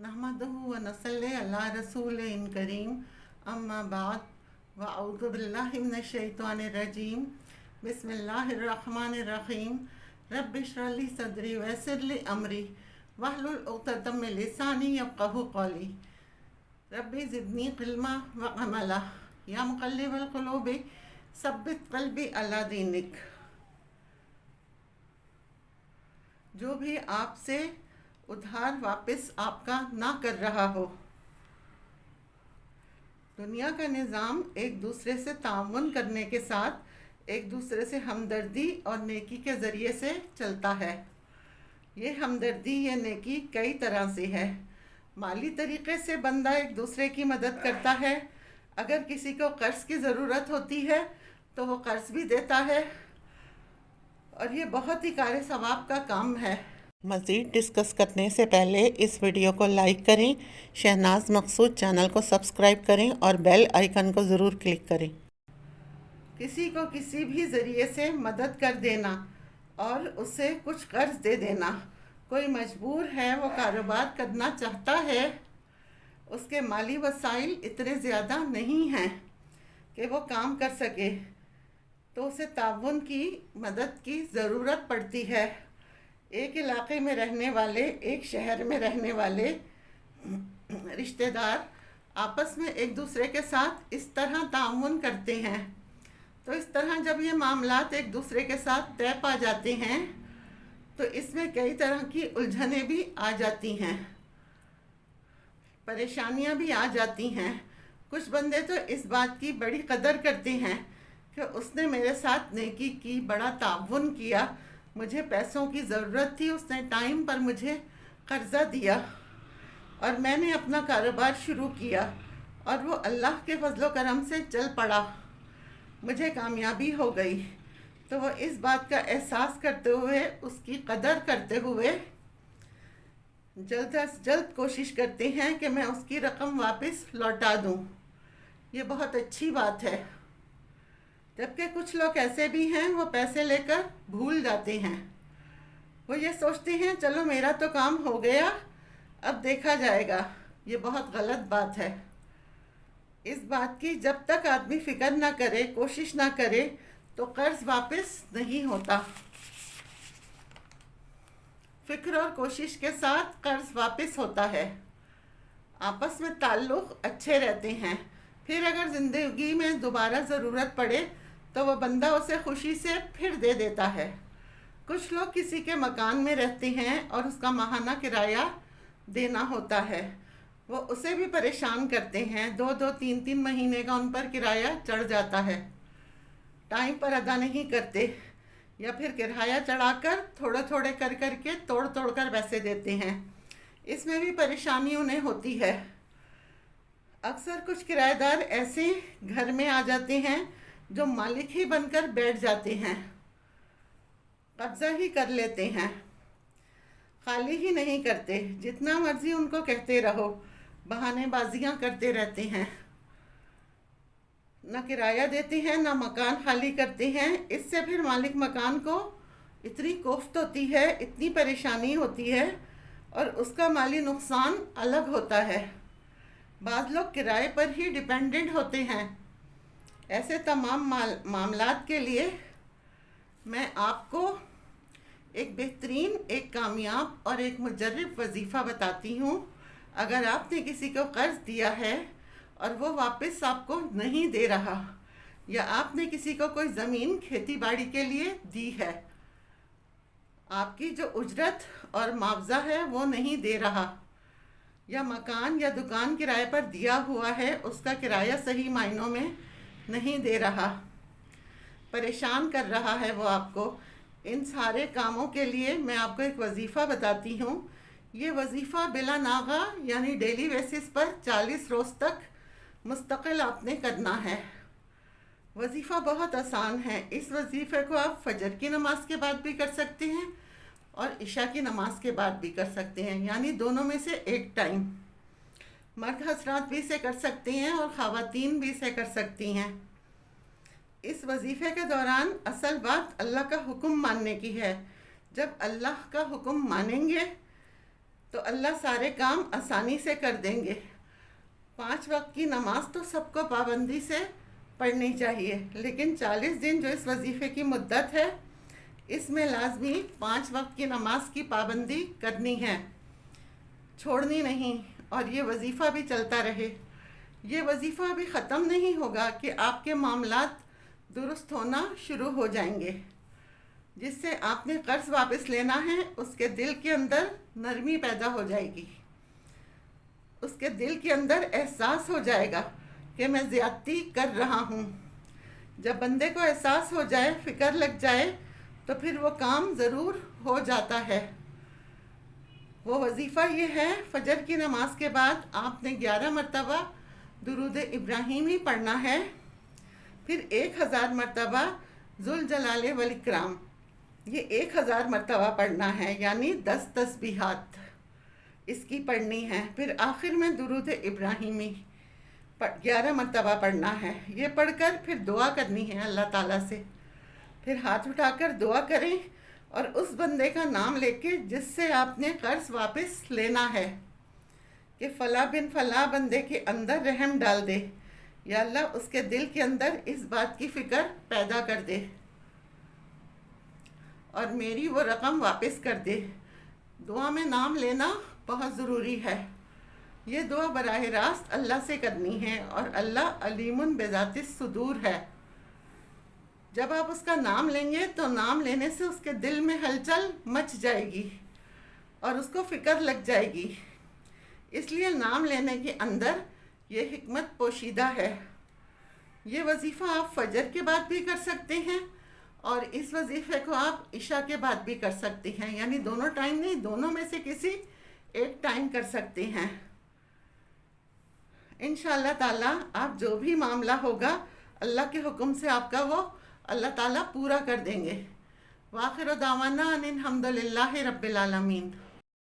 नहमदुहु व नसल्ली अला रसूलिन करीम अम्मा बाद व अऊज़ु बिल्लाहि मिनश शैतानिर रजीम बिस्मिल्लाहिर रहमानिर रहीम रब्बि इश्रह ली सदरी व यस्सिर ली अमरी वहलुल उक़दतम मिन लिसानी यफ़क़हू क़ौली रब्बि ज़िदनी इल्मा व अमला या मुक़ल्लिबल क़ुलूबि सब्बित क़ल्बी अला दीनिक। जो भी आपसे उधार वापस आपका ना कर रहा हो। दुनिया का निज़ाम एक दूसरे से ताउन करने के साथ एक दूसरे से हमदर्दी और नेकी के ज़रिए से चलता है। ये हमदर्दी ये नेकी कई तरह से है। माली तरीक़े से बंदा एक दूसरे की मदद करता है। अगर किसी को कर्ज़ की ज़रूरत होती है तो वो कर्ज़ भी देता है और ये बहुत ही कार सवाब का काम है। मज़ीद डिस्कस करने से पहले इस वीडियो को लाइक करें, शहनाज मकसूद चैनल को सब्सक्राइब करें और बेल आइकन को ज़रूर क्लिक करें। किसी को किसी भी ज़रिए से मदद कर देना और उसे कुछ कर्ज दे देना। कोई मजबूर है, वो कारोबार करना चाहता है, उसके माली वसाइल इतने ज़्यादा नहीं हैं कि वो काम कर सके, तो उसे ताउन की मदद की ज़रूरत पड़ती है। एक इलाके में रहने वाले, एक शहर में रहने वाले रिश्तेदार आपस में एक दूसरे के साथ इस तरह ताउन करते हैं। तो इस तरह जब ये मामलात एक दूसरे के साथ तय पा जाते हैं तो इसमें कई तरह की उलझनें भी आ जाती हैं, परेशानियां भी आ जाती हैं। कुछ बंदे तो इस बात की बड़ी कदर करते हैं कि उसने मेरे साथ नेकी की, बड़ा ताउन किया, मुझे पैसों की ज़रूरत थी, उसने टाइम पर मुझे कर्ज़ा दिया और मैंने अपना कारोबार शुरू किया और वो अल्लाह के फजलो करम से चल पड़ा, मुझे कामयाबी हो गई। तो वो इस बात का एहसास करते हुए, उसकी कदर करते हुए जल्द अज जल्द कोशिश करते हैं कि मैं उसकी रकम वापस लौटा दूं। ये बहुत अच्छी बात है। जबकि कुछ लोग ऐसे भी हैं, वो पैसे लेकर भूल जाते हैं। वो ये सोचते हैं चलो मेरा तो काम हो गया, अब देखा जाएगा। ये बहुत गलत बात है। इस बात की जब तक आदमी फ़िक्र ना करे, कोशिश ना करे, तो कर्ज़ वापस नहीं होता। फ़िक्र और कोशिश के साथ कर्ज़ वापस होता है। आपस में ताल्लुक़ अच्छे रहते हैं। फिर अगर ज़िंदगी में दोबारा ज़रूरत पड़े तो वह बंदा उसे खुशी से फिर दे देता है। कुछ लोग किसी के मकान में रहते हैं और उसका माहाना किराया देना होता है, वो उसे भी परेशान करते हैं। 2-2, 3-3 महीने का उन पर किराया चढ़ जाता है, टाइम पर अदा नहीं करते या फिर किराया चढ़ाकर थोड़े थोड़े कर करके तोड़ तोड़ कर पैसे देते हैं। इसमें भी परेशानी उन्हें होती है। अक्सर कुछ किराएदार ऐसे घर में आ जाते हैं जो मालिक ही बनकर बैठ जाते हैं, कब्ज़ा ही कर लेते हैं, खाली ही नहीं करते। जितना मर्ज़ी उनको कहते रहो, बहानेबाजियाँ करते रहते हैं, ना किराया देते हैं ना मकान खाली करते हैं। इससे फिर मालिक मकान को इतनी कोफ्त होती है, इतनी परेशानी होती है और उसका माली नुकसान अलग होता है। बाज़ लोग किराए पर ही डिपेंडेंट होते हैं। ऐसे तमाम मामलात के लिए मैं आपको एक बेहतरीन, एक कामयाब और एक मुजर्रब वजीफ़ा बताती हूँ। अगर आपने किसी को कर्ज़ दिया है और वो वापस आपको नहीं दे रहा, या आपने किसी को कोई ज़मीन खेती बाड़ी के लिए दी है, आपकी जो उजरत और मुआवजा है वो नहीं दे रहा, या मकान या दुकान किराए पर दिया हुआ है, उसका किराया सही मायनों में नहीं दे रहा, परेशान कर रहा है वो आपको, इन सारे कामों के लिए मैं आपको एक वजीफ़ा बताती हूँ। ये वजीफ़ा बिला नागा यानी डेली बेसिस पर 40 रोज़ तक मुस्तकिल आपने करना है। वजीफ़ा बहुत आसान है। इस वजीफ़े को आप फजर की नमाज के बाद भी कर सकते हैं और इशा की नमाज के बाद भी कर सकते हैं, यानी दोनों में से एक टाइम। मर्द हजरात भी इसे कर सकते हैं और ख़वातीन भी इसे कर सकती हैं। इस वजीफ़े के दौरान असल बात अल्लाह का हुक्म मानने की है। जब अल्लाह का हुक्म मानेंगे تو اللہ سارے کام آسانی سے کر دیں گے۔ 5 وقت کی نماز تو سب کو پابندی سے پڑھنی چاہیے، لیکن 40 دن جو اس وظیفے کی مدت ہے، اس میں لازمی 5 وقت کی نماز کی پابندی کرنی ہے، چھوڑنی نہیں، اور یہ وظیفہ بھی چلتا رہے۔ یہ وظیفہ ابھی ختم نہیں ہوگا کہ آپ کے معاملات درست ہونا شروع ہو جائیں گے۔ جس سے آپ نے قرض واپس لینا ہے، اس کے دل کے اندر نرمی پیدا ہو جائے گی، اس کے دل کے اندر احساس ہو جائے گا کہ میں زیادتی کر رہا ہوں۔ جب بندے کو احساس ہو جائے، فکر لگ جائے، تو پھر وہ کام ضرور ہو جاتا ہے۔ وہ وظیفہ یہ ہے، فجر کی نماز کے بعد آپ نے 11 مرتبہ درود ابراہیمی پڑھنا ہے، پھر 1000 مرتبہ ذوالجلال والاکرام، یہ 1000 مرتبہ پڑھنا ہے، یعنی 10 تسبیحات اس کی پڑھنی ہے۔ پھر آخر میں درود ابراہیمی 11 مرتبہ پڑھنا ہے۔ یہ پڑھ کر پھر دعا کرنی ہے اللہ تعالیٰ سے، پھر ہاتھ اٹھا کر دعا کریں، اور اس بندے کا نام لے کے جس سے آپ نے قرض واپس لینا ہے، کہ فلاں بن فلاں بندے کے اندر رحم ڈال دے، یا اللہ اس کے دل کے اندر اس بات کی فکر پیدا کر دے اور میری وہ رقم واپس کر دے۔ دعا میں نام لینا بہت ضروری ہے۔ یہ دعا براہ راست اللہ سے کرنی ہے، اور اللہ علیم بذات الصدور ہے۔ جب آپ اس کا نام لیں گے تو نام لینے سے اس کے دل میں ہلچل مچ جائے گی اور اس کو فکر لگ جائے گی۔ اس لیے نام لینے کے اندر یہ حکمت پوشیدہ ہے۔ یہ وظیفہ آپ فجر کے بعد بھی کر سکتے ہیں، اور اس وظیفے کو آپ عشاء کے بعد بھی کر سکتے ہیں، یعنی دونوں ٹائم نہیں، دونوں میں سے کسی ایک ٹائم کر سکتے ہیں۔ انشاءاللہ تعالیٰ آپ جو بھی معاملہ ہوگا، اللہ کے حکم سے آپ کا وہ اللہ تعالیٰ پورا کر دیں گے۔ وآخر دعوانا ان الحمد للہ رب العالمین۔